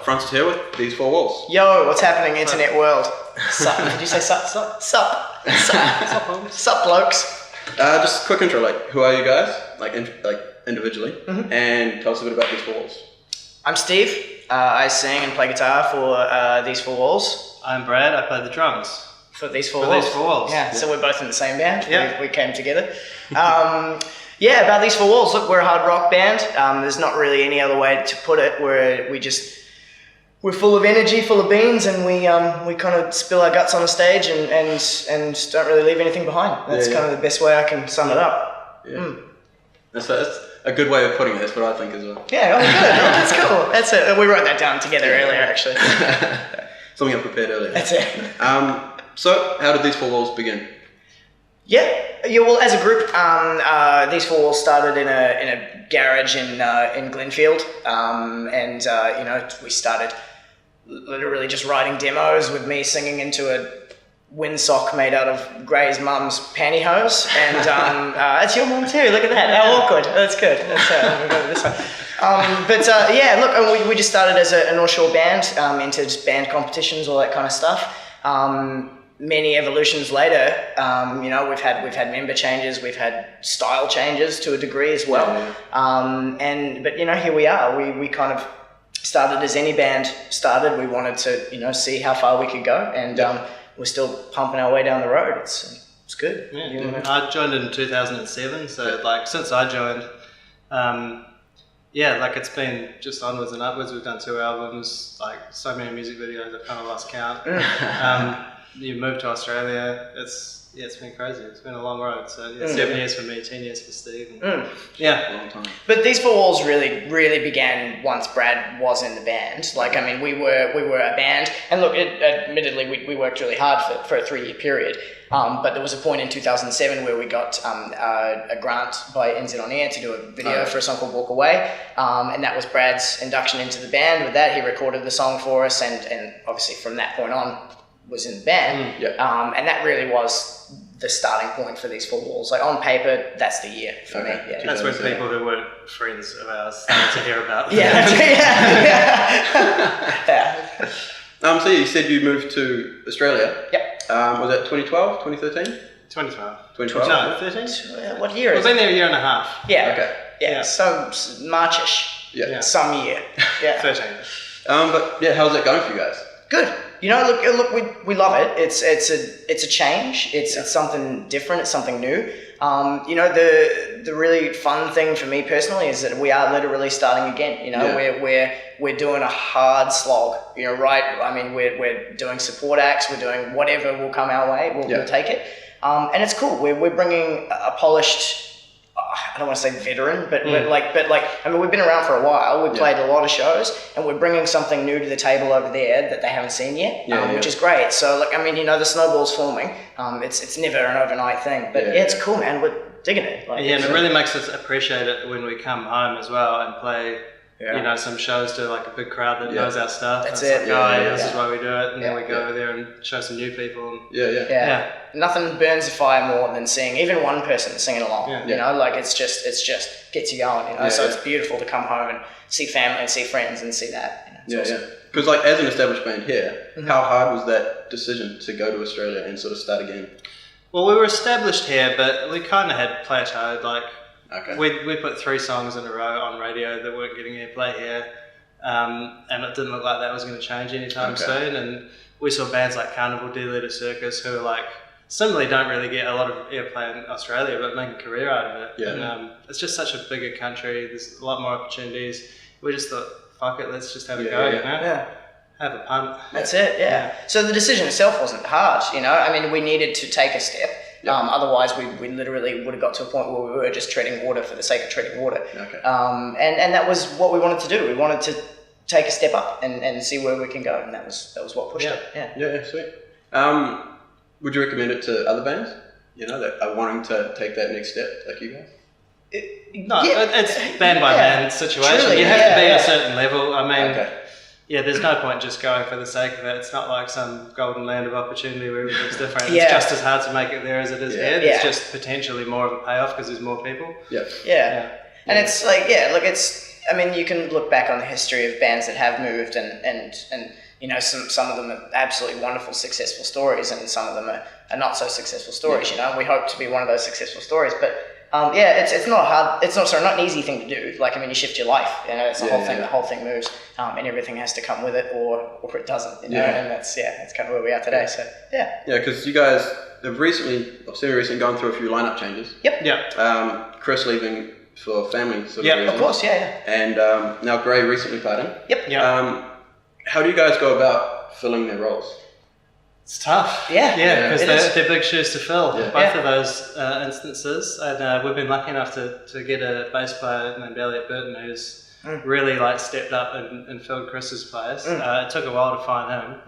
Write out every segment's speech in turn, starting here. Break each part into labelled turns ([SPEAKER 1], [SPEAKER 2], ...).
[SPEAKER 1] Francis here with These Four Walls.
[SPEAKER 2] Yo, what's happening, internet world? Sup? Did you say sup? Sup? Sup? Sup? Sup, blokes?
[SPEAKER 1] Just a quick intro, like, who are you guys, like individually, and tell us a bit about These Four Walls.
[SPEAKER 2] I'm Steve. I sing and play guitar for These Four Walls.
[SPEAKER 3] I'm Brad. I play the drums.
[SPEAKER 2] For These Four Walls?
[SPEAKER 3] These Four Walls.
[SPEAKER 2] Yeah, so we're both in the same band.
[SPEAKER 3] Yeah.
[SPEAKER 2] We came together. Yeah, about These Four Walls. Look, we're a hard rock band. There's not really any other way to put it. We're full of energy, full of beans, and we kind of spill our guts on the stage and don't really leave anything behind. That's kind of the best way I can sum it up.
[SPEAKER 1] Yeah. That's a good way of putting it. That's what I think as well.
[SPEAKER 2] Yeah, oh, good. That's cool. That's it. We wrote that down together earlier, actually.
[SPEAKER 1] Something I prepared earlier.
[SPEAKER 2] That's it.
[SPEAKER 1] So, how did These Four Walls begin?
[SPEAKER 2] Yeah. Well, as a group, These Four Walls started in a garage in Glenfield, and we started literally just writing demos with me singing into a windsock made out of Gray's mum's pantyhose, and that's your mum too. Look at that. How awkward. That's good. We'll go with this one. We just started as a North Shore band, into just band competitions, all that kind of stuff. Many evolutions later, we've had member changes, we've had style changes to a degree as well. But here we are. We kind of started as any band started. We wanted to, see how far we could go, and we're still pumping our way down the road. It's good.
[SPEAKER 3] Yeah. I joined in 2007, so since I joined, it's been just onwards and upwards. We've done 2 albums, so many music videos, I've kind of lost count. You moved to Australia. It's been crazy. It's been a long road. So 7 years for me, 10 years for Steve.
[SPEAKER 1] Long time.
[SPEAKER 2] But These Four Walls really began once Brad was in the band. We were a band, and look, admittedly, we worked really hard for a 3-year period. But there was a point in 2007 where we got a grant by NZ On Air to do a video for a song called Walk Away, and that was Brad's induction into the band. With that, he recorded the song for us, and obviously from that point on, was in the band, and that really was the starting point for These Four Walls. On paper, that's the year for me. Yeah.
[SPEAKER 3] That's when people who weren't friends of ours started to hear about.
[SPEAKER 1] So you said you moved to Australia.
[SPEAKER 2] Yep.
[SPEAKER 1] Was that 2012, 2013?
[SPEAKER 3] 2012.
[SPEAKER 1] 2012?
[SPEAKER 3] No, 13.
[SPEAKER 2] What year
[SPEAKER 3] We've
[SPEAKER 2] is
[SPEAKER 3] been
[SPEAKER 2] it?
[SPEAKER 3] there a year and a half.
[SPEAKER 2] Yeah.
[SPEAKER 1] Okay.
[SPEAKER 2] Yeah. So Marchish.
[SPEAKER 1] Yeah.
[SPEAKER 2] Some year. Yeah.
[SPEAKER 3] 13.
[SPEAKER 1] How's that going for you guys?
[SPEAKER 2] Good. Look, we love it. It's a change. It's something different. It's something new. The really fun thing for me personally is that we are literally starting again. We're doing a hard slog. We're doing support acts. We're doing whatever will come our way. We'll take it. And it's cool. We're bringing a polished, I don't want to say veteran, but we've been around for a while. We've played a lot of shows, and we're bringing something new to the table over there that they haven't seen yet, which is great. So the snowball's forming. It's never an overnight thing, but it's cool, man. We're digging it.
[SPEAKER 3] And it really makes us appreciate it when we come home as well and play. Some shows to a big crowd that knows our stuff.
[SPEAKER 2] That's
[SPEAKER 3] it.
[SPEAKER 2] This
[SPEAKER 3] is why we do it, and then we go over there and show some new people.
[SPEAKER 2] Nothing burns a fire more than seeing even one person singing along. It's just gets you going. So it's beautiful to come home and see family and see friends and see that. Awesome.
[SPEAKER 1] Because as an established band here, how hard was that decision to go to Australia and sort of start again?
[SPEAKER 3] Well, we were established here, but we kind of had plateaued.
[SPEAKER 1] Okay.
[SPEAKER 3] We put 3 songs in a row on radio that weren't getting airplay here, and it didn't look like that was going to change anytime soon. And we saw bands like Carnival, Dear Leader Circus, who are similarly don't really get a lot of airplay in Australia, but make a career out of it.
[SPEAKER 1] Yeah.
[SPEAKER 3] And it's just such a bigger country. There's a lot more opportunities. We just thought, fuck it, let's just have a go. Have a punt.
[SPEAKER 2] That's it. Yeah. So the decision itself wasn't hard. We needed to take a step. Otherwise, we literally would have got to a point where we were just treading water for the sake of treading water.
[SPEAKER 1] Okay.
[SPEAKER 2] And that was what we wanted to do. We wanted to take a step up and see where we can go, and that was what pushed it.
[SPEAKER 1] Yeah, sweet. Would you recommend it to other bands? That are wanting to take that next step, like you guys?
[SPEAKER 3] It's band by band situation.
[SPEAKER 2] Truly,
[SPEAKER 3] you have to be at a certain level. There's no point just going for the sake of it. It's not like some golden land of opportunity where everything's different. It's just as hard to make it there as it is here. There's just potentially more of a payoff because there's more people.
[SPEAKER 2] And it's like, I mean, you can look back on the history of bands that have moved and you know, some of them are absolutely wonderful, successful stories, and some of them are not so successful stories, you know. We hope to be one of those successful stories, but it's not hard. It's not an easy thing to do. Like, I mean, you shift your life, you know, it's the whole thing. The whole thing moves, and everything has to come with it, or it doesn't, you know. And that's kind of where we are today. So yeah,
[SPEAKER 1] because you guys have recently gone through a few lineup changes. Chris leaving for family sort of reasons.
[SPEAKER 2] Of course,
[SPEAKER 1] and now Gray recently parting. How do you guys go about filling their roles?
[SPEAKER 3] It's tough. Because they're big shoes to fill, both of those instances. And we've been lucky enough to get a bass player named Elliot Burton who's really like stepped up and filled Chris's place. It took a while to find him.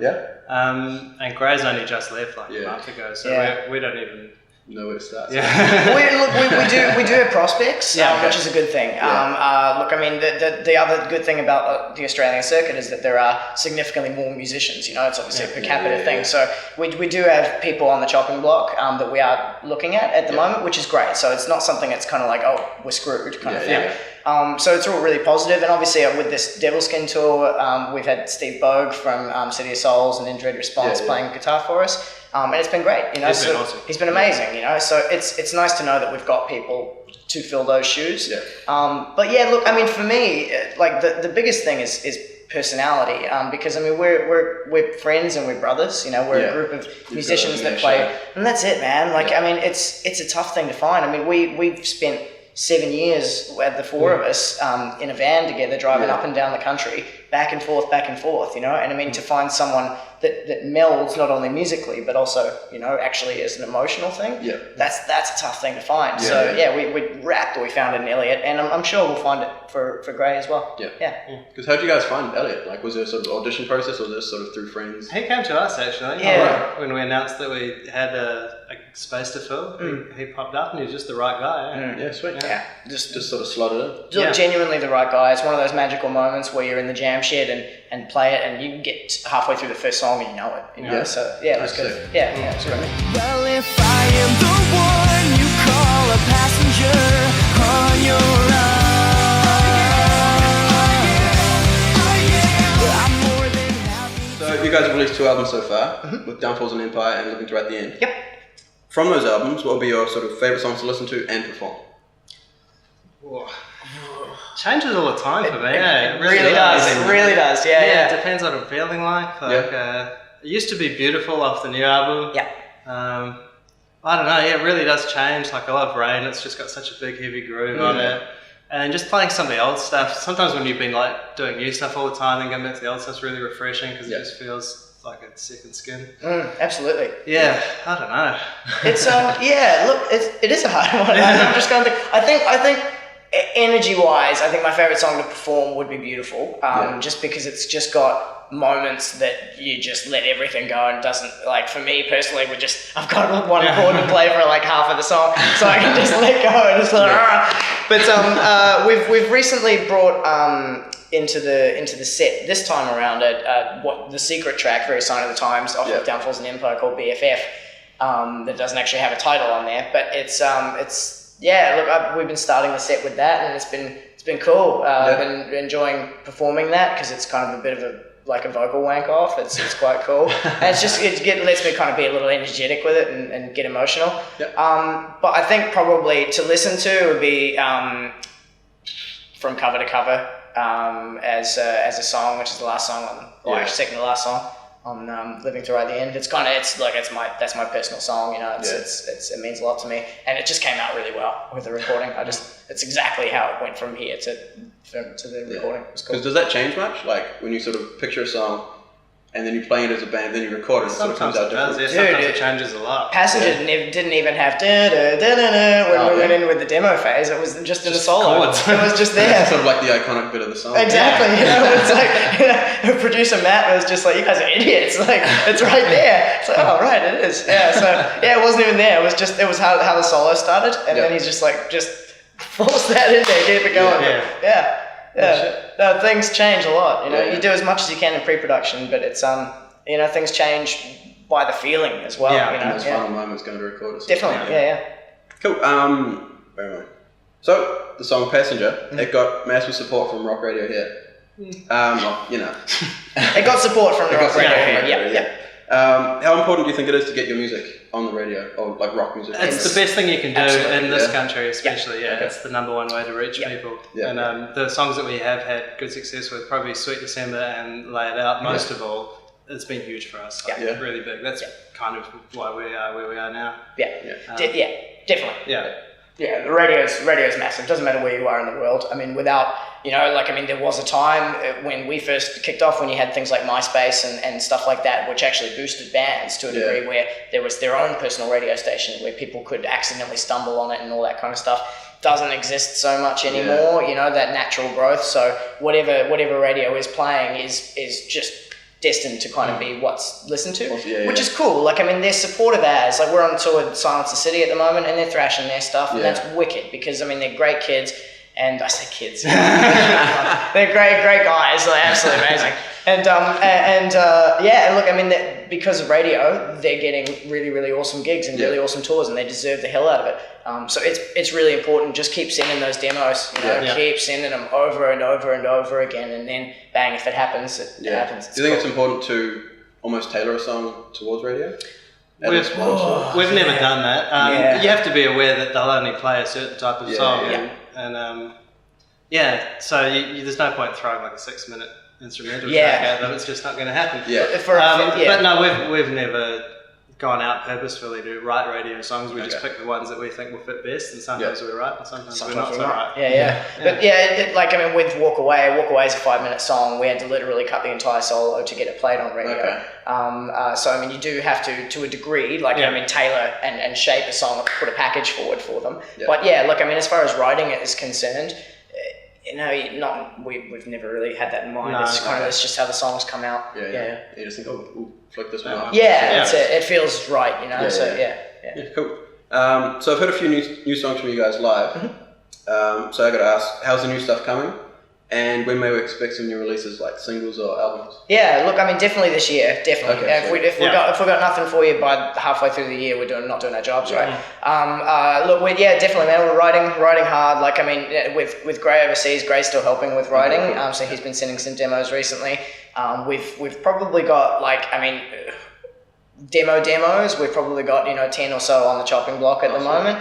[SPEAKER 3] And Gray's only just left like a month ago, so we don't even
[SPEAKER 1] know where to start.
[SPEAKER 2] we do have prospects, which is a good thing. Look, I mean, the other good thing about the Australian circuit is that there are significantly more musicians. You know, it's obviously a per capita thing. So we do have people on the chopping block that we are looking at the moment, which is great. So it's not something that's kind of like, oh, we're screwed kind of thing. So it's all really positive, and obviously with this Devilskin tour, we've had Steve Bogue from City of Souls and In Dread Response playing guitar for us. And it's been great, you know.
[SPEAKER 3] He's been awesome.
[SPEAKER 2] He's been amazing, you know. So it's nice to know that we've got people to fill those shoes. But yeah, look, I mean, for me, like the biggest thing is personality, because I mean we're friends and we're brothers, you know. We're a group of musicians that play, and that's it, man. Like I mean, it's a tough thing to find. I mean, we've spent 7 years, the four of us, in a van together, driving up and down the country, back and forth, you know. And I mean, to find someone that melds not only musically but also, you know, actually as an emotional thing, that's a tough thing to find. We found it in Elliot, and I'm sure we'll find it for Gray as well.
[SPEAKER 1] Because how did you guys find Elliot? Like, was there a sort of audition process, or was this sort of through friends?
[SPEAKER 3] He came to us actually. When we announced that we had a space to fill, he popped up, and he was just the right guy.
[SPEAKER 1] Sweet. Just sort of slotted in.
[SPEAKER 2] Genuinely the right guy. It's one of those magical moments where you're in the jam shed and play it, and you get halfway through the first song and you know it. You know? So it was good. It was great.
[SPEAKER 4] Well, if I am the one you call a passenger on your ride, I'm more than happy.
[SPEAKER 1] So you guys have released 2 albums so far, with Downfalls and Empire and Living to Right the End. From those albums, what would be your sort of favourite songs to listen to and perform?
[SPEAKER 3] Changes all the time for me.
[SPEAKER 2] It really does. It really does.
[SPEAKER 3] It depends what I'm feeling like. It used to be Beautiful off the new album. I don't know. It really does change. Like, I love Rain. It's just got such a big, heavy groove on it. And just playing some of the old stuff. Sometimes when you've been like doing new stuff all the time, then going back to the old stuff's really refreshing because it just feels like a second skin.
[SPEAKER 2] Absolutely.
[SPEAKER 3] I don't know.
[SPEAKER 2] It's look, it is a hard one. I'm just going to think. I think energy-wise, I think my favourite song to perform would be Beautiful, just because it's just got moments that you just let everything go and doesn't, like, for me personally, I've got one chord to play for like half of the song, so I can just let go and just But we've recently brought into the set this time around what the secret track, Very Sign of the Times, off of Downfalls and Empire, called BFF, that doesn't actually have a title on there, but it's we've been starting the set with that, and it's been cool. I've been enjoying performing that because it's kind of a bit of a vocal wank off. It's quite cool. And it lets me kind of be a little energetic with it and get emotional. But I think probably to listen to would be From Cover to Cover as a song, which is the last song second to last song on Living to Right the End. That's my personal song, you know. It means a lot to me, and it just came out really well with the recording. It's exactly how it went from here to the recording. It was cool.
[SPEAKER 1] Because does that change much? Like when you sort of picture a song and then you play it as a band, then you record it, sort of comes out different.
[SPEAKER 3] Sometimes it changes a lot.
[SPEAKER 2] Passenger didn't even have when we went in with the demo phase. It was just in the solo.
[SPEAKER 3] Chords.
[SPEAKER 2] It was just there.
[SPEAKER 1] Sort of like the iconic bit of the song.
[SPEAKER 2] Exactly. You know, it's like, producer Matt was just like, "You guys are idiots." Like, it's right there. It's like, oh right, it is. It wasn't even there. It was how the solo started, and then he's just like, just force that in there, keep it going. No, things change a lot. You know, you do as much as you can in pre-production, but it's things change by the feeling as well.
[SPEAKER 1] In those final moments going to record it.
[SPEAKER 2] Definitely. Cool.
[SPEAKER 1] Where am I? So the song Passenger, it got massive support from rock radio here. Well, you know.
[SPEAKER 2] It got support from rock radio here. Yeah.
[SPEAKER 1] How important do you think it is to get your music on the radio, or like rock music?
[SPEAKER 3] It's the best thing you can do in this country, especially.
[SPEAKER 2] Okay.
[SPEAKER 3] It's the number one way to reach people. And the songs that we have had good success with, probably Sweet December and Lay It Out, most of all, it's been huge for us. Like, really big. That's kind of why we are where we are now.
[SPEAKER 2] Definitely.
[SPEAKER 3] Yeah.
[SPEAKER 2] Yeah, the radio's massive. Doesn't matter where you are in the world. I mean, without, there was a time when we first kicked off when you had things like MySpace and stuff like that, which actually boosted bands to a degree where there was their own personal radio station where people could accidentally stumble on it and all that kind of stuff. Doesn't exist so much anymore, that natural growth. So whatever radio is playing is just destined to kind of be what's listened to, which is cool. Like, I mean, they're supportive as, like, we're on tour with Silence the City at the moment, and they're thrashing their stuff, and that's wicked, because, I mean, they're great kids, and I say kids, they're great guys, they're absolutely amazing. And look, I mean, because of radio, they're getting really, really awesome gigs and really awesome tours, and they deserve the hell out of it. So it's really important. Just keep sending those demos. Keep sending them over and over and over again, and then bang, if it happens, it happens.
[SPEAKER 1] Do you think it's important to almost tailor a song towards radio?
[SPEAKER 3] We've never done that. You have to be aware that they'll only play a certain type of song, so there's no point throwing like a 6-minute instrumental track at them. It's just not going to happen. But no, we've never gone out purposefully to write radio songs. We just pick the ones that we think will fit best, and sometimes we're right and sometimes we're not so right.
[SPEAKER 2] But with Walk Away is a 5-minute song. We had to literally cut the entire solo to get it played on radio. So I mean, you do have to a degree, tailor and shape a song, put a package forward for them. But look, I mean, as far as writing it is concerned, we've never really had that in mind. It's just how the songs come out.
[SPEAKER 1] You just think, we'll flick this one up.
[SPEAKER 2] That's it. It feels right,
[SPEAKER 1] Cool. So I've heard a few new songs from you guys live. So I got to ask, how's the new stuff coming? And when may we expect some new releases, like singles or albums? Yeah,
[SPEAKER 2] look, I mean, definitely this year, definitely. If we got nothing for you by halfway through the year, we're not doing our jobs, right? Look, definitely, man. We're writing hard. Like, I mean, with Gray overseas, Gray's still helping with writing. So he's been sending some demos recently. We've probably got demos. We've probably got 10 or so on the chopping block at the moment.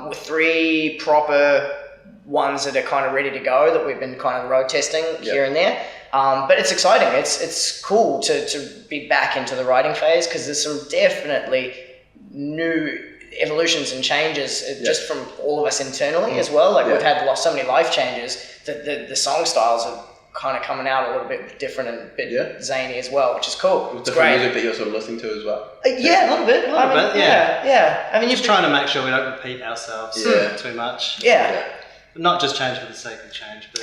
[SPEAKER 2] With 3 proper ones that are kind of ready to go that we've been kind of road testing here and there. But it's exciting. It's cool to be back into the writing phase, because there's some definitely new evolutions and changes just from all of us internally as well. Like we've had so many life changes that the song styles are kind of coming out a little bit different and a bit zany as well, which is cool.
[SPEAKER 1] It's different music that you're sort of listening to as well.
[SPEAKER 2] A little bit. I mean,
[SPEAKER 3] just trying to make sure we don't repeat ourselves too much. Not just change for the sake of change, but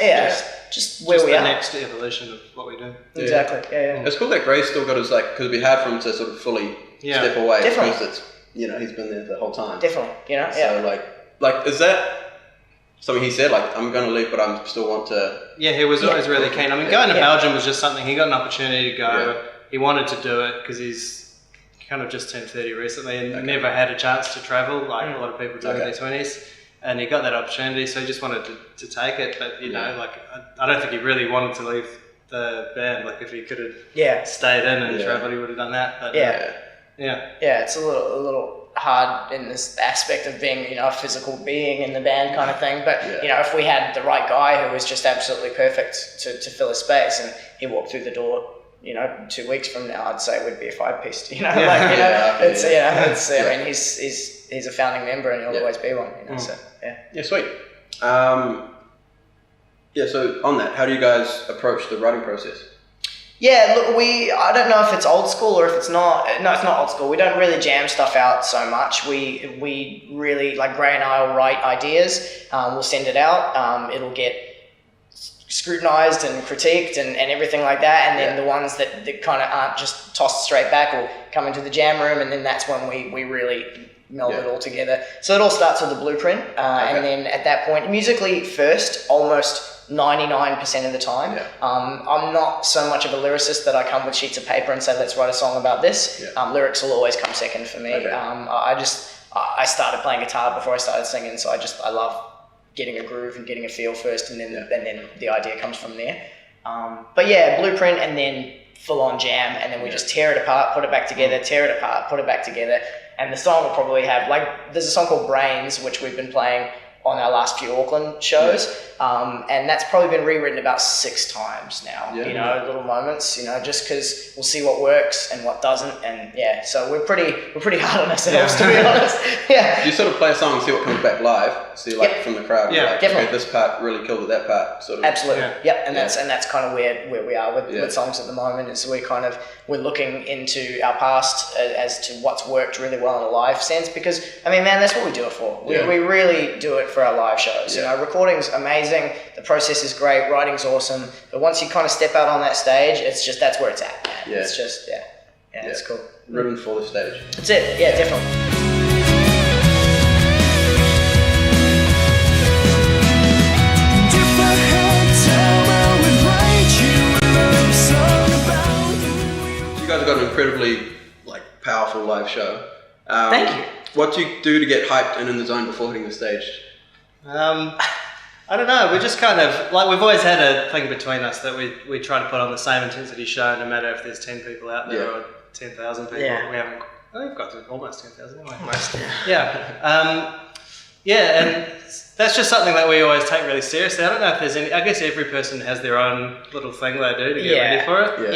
[SPEAKER 3] just where we are. The next evolution of what we do.
[SPEAKER 2] Exactly.
[SPEAKER 1] It's cool that Gray's still got his because it'd be hard for him to sort of fully step away because it's he's been there the whole time.
[SPEAKER 2] Definitely.
[SPEAKER 1] So is that something he said? Like, I'm going to leave, but I still want to.
[SPEAKER 3] Yeah, he was always really keen. I mean, going to Belgium was just something he got an opportunity to go. He wanted to do it because he's kind of just turned 30 recently and never had a chance to travel like a lot of people do in their 20s. And he got that opportunity, so he just wanted to take it. But I don't think he really wanted to leave the band. Like, if he could have stayed in and traveled, he would have done that. But
[SPEAKER 2] it's a little hard in this aspect of being a physical being in the band kind of thing. But if we had the right guy who was just absolutely perfect to fill a space, and he walked through the door 2 weeks from now, I'd say it would be a 5-piece. I mean, he's a founding member, and he'll always be one. So
[SPEAKER 1] sweet. So on that, how do you guys approach the writing process?
[SPEAKER 2] Look, I don't know if it's old school or if it's not. No, it's not old school. We don't really jam stuff out so much. We really, like, Gray and I will write ideas. We'll send it out. It'll get scrutinized and critiqued and everything like that, and then the ones that kind of aren't just tossed straight back will come into the jam room, and then that's when we really meld it all together. So it all starts with a blueprint, and then at that point, musically first, almost 99% of the time. I'm not so much of a lyricist that I come with sheets of paper and say, let's write a song about this. Lyrics will always come second for me. I started playing guitar before I started singing, so I love getting a groove and getting a feel first, and then the idea comes from there. But yeah, blueprint and then full on jam, and then we just tear it apart, put it back together, tear it apart, put it back together, and the song will probably have, like, there's a song called Brains, which we've been playing on our last few Auckland shows, and that's probably been rewritten about 6 times now, you know, little moments, you know, just because we'll see what works and what doesn't, and so we're pretty hard on ourselves, to be honest.
[SPEAKER 1] Do you sort of play a song and see what comes back live, see like from the crowd, like,
[SPEAKER 2] definitely.
[SPEAKER 1] Okay, this part really killed it, that part sort of.
[SPEAKER 2] Absolutely, and that's kind of where we are with songs at the moment, is we're looking into our past as to what's worked really well in a live sense, because I mean, man, that's what we do it for. We really do it for our live shows. You know, recording's amazing, the process is great, writing's awesome, but once you kind of step out on that stage, it's just, that's where it's at, man. It's just it's cool.
[SPEAKER 1] Written for the stage.
[SPEAKER 2] That's it. Definitely.
[SPEAKER 1] You guys have got an incredibly powerful live show.
[SPEAKER 2] Thank you.
[SPEAKER 1] What do you do to get hyped and in the zone before hitting the stage?
[SPEAKER 3] I don't know, we just kind of, we've always had a thing between us that we try to put on the same intensity show, no matter if there's 10 people out there or 10,000 people. We've got to almost 10,000 anyway.
[SPEAKER 2] Almost,
[SPEAKER 3] and that's just something that we always take really seriously. I don't know if there's any, I guess every person has their own little thing they do to get ready for it.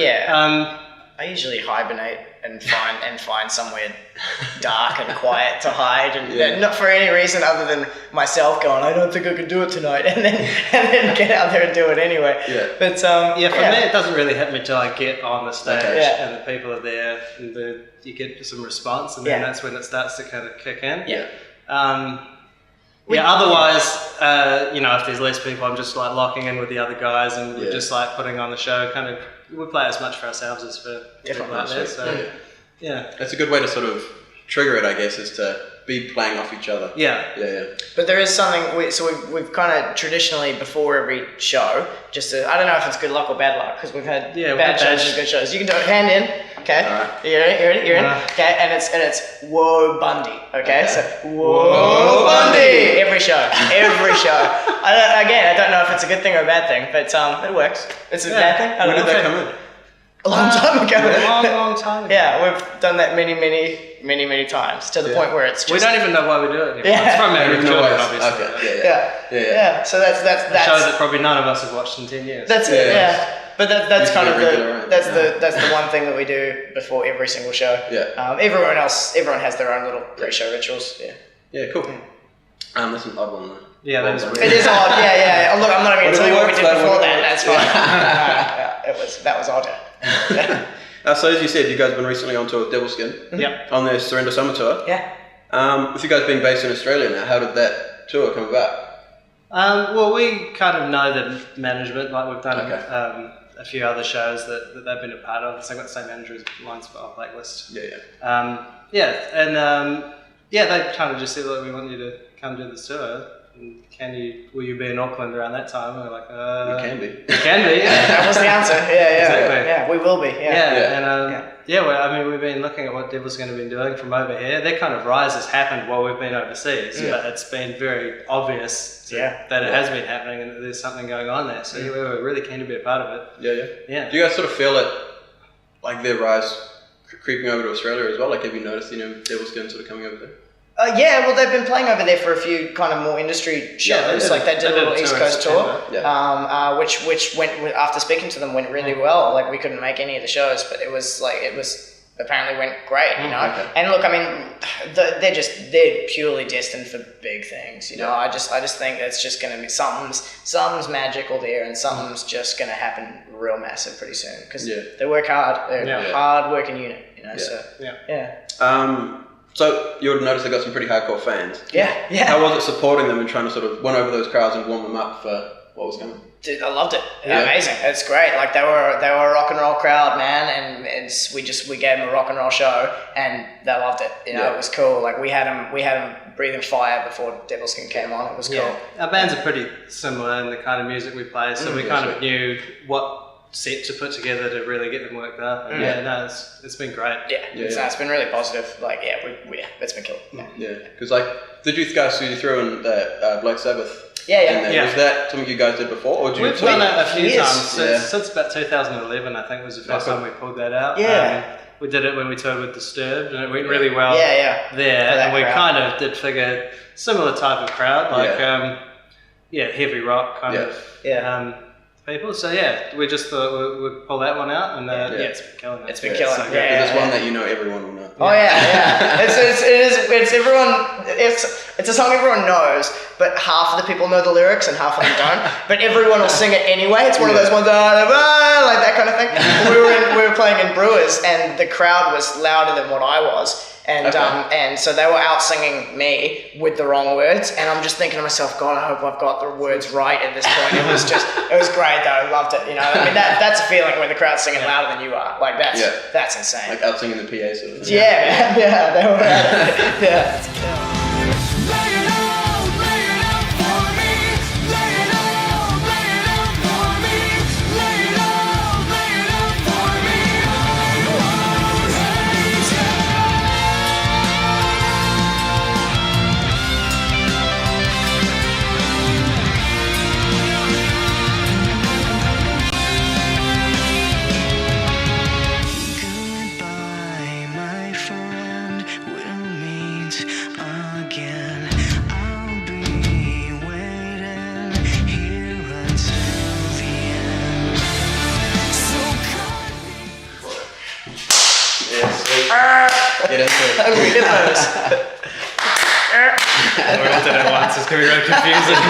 [SPEAKER 2] I usually hibernate and find somewhere dark and quiet to hide, and not for any reason other than myself going, I don't think I can do it tonight, and then get out there and do it anyway. But for me,
[SPEAKER 3] it doesn't really hit me till I get on the stage and the people are there, and you get some response, and then that's when it starts to kind of kick in. Otherwise, if there's less people, I'm just locking in with the other guys, and we're just putting on the show. Kind of, we play as much for ourselves as for people out there. So,
[SPEAKER 1] that's a good way to sort of trigger it, I guess, is to be playing off each other.
[SPEAKER 2] But there is something. We've kind of traditionally before every show, I don't know if it's good luck or bad luck, because we've had bad shows and good shows. You can do it, hand in. Okay, you ready? You're in. Okay, and it's Whoa Bundy. Okay, so Whoa Bundy. Every show. I don't know if it's a good thing or a bad thing, but it works. It's a bad thing.
[SPEAKER 1] When did that come in?
[SPEAKER 2] A long time ago.
[SPEAKER 3] Long time ago.
[SPEAKER 2] Yeah, we've done that many times, to the point where it's just...
[SPEAKER 3] We don't even know why we do it anymore. It's from Married with Children, obviously.
[SPEAKER 2] Okay, so that's
[SPEAKER 3] a show that probably none of us have watched in 10 years.
[SPEAKER 2] That's it, But that's kind of the one thing that we do before every single show. Everyone has their own little pre-show rituals.
[SPEAKER 1] Cool. That's an odd one though.
[SPEAKER 3] Yeah, that is weird.
[SPEAKER 2] It is odd. Look, I'm not even going to tell you what we did before that. That's fine. That was odd.
[SPEAKER 1] So as you said, you guys have been recently on tour with Devilskin. On their Surrender Summer tour. With you guys being based in Australia now, how did that tour come about?
[SPEAKER 3] Well, we kind of know the management. We've done a few other shows that they've been a part of. So I've got the same manager as Lines for our Blacklist.
[SPEAKER 1] They
[SPEAKER 3] kind of just said, look, we want you to come do this tour. Will you be in Auckland around that time? And we're like,
[SPEAKER 1] you can be.
[SPEAKER 3] You can be.
[SPEAKER 2] That was the answer.
[SPEAKER 3] Exactly.
[SPEAKER 2] Yeah, we will be.
[SPEAKER 3] We've been looking at what Devil's going to be doing from over here. Their kind of rise has happened while we've been overseas, but it's been very obvious that it has been happening and that there's something going on there. So we were really keen to be a part of it.
[SPEAKER 1] Do you guys sort of feel it, their rise creeping over to Australia as well? Have you noticed, Devilskin sort of coming over there?
[SPEAKER 2] They've been playing over there for a few kind of more industry shows. They did a little East Coast tour, which went, after speaking to them, went really well. We couldn't make any of the shows, but it was apparently went great, you know. Okay. And look, I mean, they're purely destined for big things, you know. I just think it's just going to be something's magical there, and something's just going to happen real massive pretty soon, because they work hard. They're a hard working unit, you know.
[SPEAKER 1] So you would have noticed they got some pretty hardcore fans.
[SPEAKER 2] Yeah.
[SPEAKER 1] How was it supporting them and trying to sort of win over those crowds and warm them up for what was coming?
[SPEAKER 2] Dude, I loved it. Amazing. It's great. They were a rock and roll crowd, man, and we gave them a rock and roll show, and they loved it. You know, it was cool. We had them breathing fire before Devilskin came on. It was cool.
[SPEAKER 3] Our bands are pretty similar in the kind of music we play, so we kind of knew what set to put together to really get them worked up. And it's been great.
[SPEAKER 2] It's been really positive. It's been killer.
[SPEAKER 1] Because did you guys see you through in the Black Sabbath
[SPEAKER 2] Yeah.
[SPEAKER 1] Was that something you guys did before, or
[SPEAKER 3] We've done it a few times
[SPEAKER 1] Yeah.
[SPEAKER 3] since about 2011. I think was the first time we pulled that out.
[SPEAKER 2] Yeah.
[SPEAKER 3] We did it when we toured with Disturbed, and it went really well.
[SPEAKER 2] Yeah.
[SPEAKER 3] There, and we kind of did figure similar type of crowd, like heavy rock kind of people. So we just thought we'd pull that one out, and it's been killing it.
[SPEAKER 2] It's been killing.
[SPEAKER 1] So it's one that everyone will know.
[SPEAKER 2] Oh yeah. It's everyone. It's a song everyone knows, but half of the people know the lyrics and half of them don't. But everyone will sing it anyway. It's one of those ones like that kind of thing. We were playing in Brewers, and the crowd was louder than what I was. And so they were out singing me with the wrong words, and I'm just thinking to myself, God, I hope I've got the words right at this point. It was great though. I loved it. I mean, that's a feeling when the crowd's singing louder than you are. Like that's insane.
[SPEAKER 1] Like out singing the PA sort of thing.
[SPEAKER 2] Yeah, they were at it. Yeah.
[SPEAKER 1] Get into it.
[SPEAKER 2] We did those.
[SPEAKER 3] We all did it once. It's gonna be really confusing.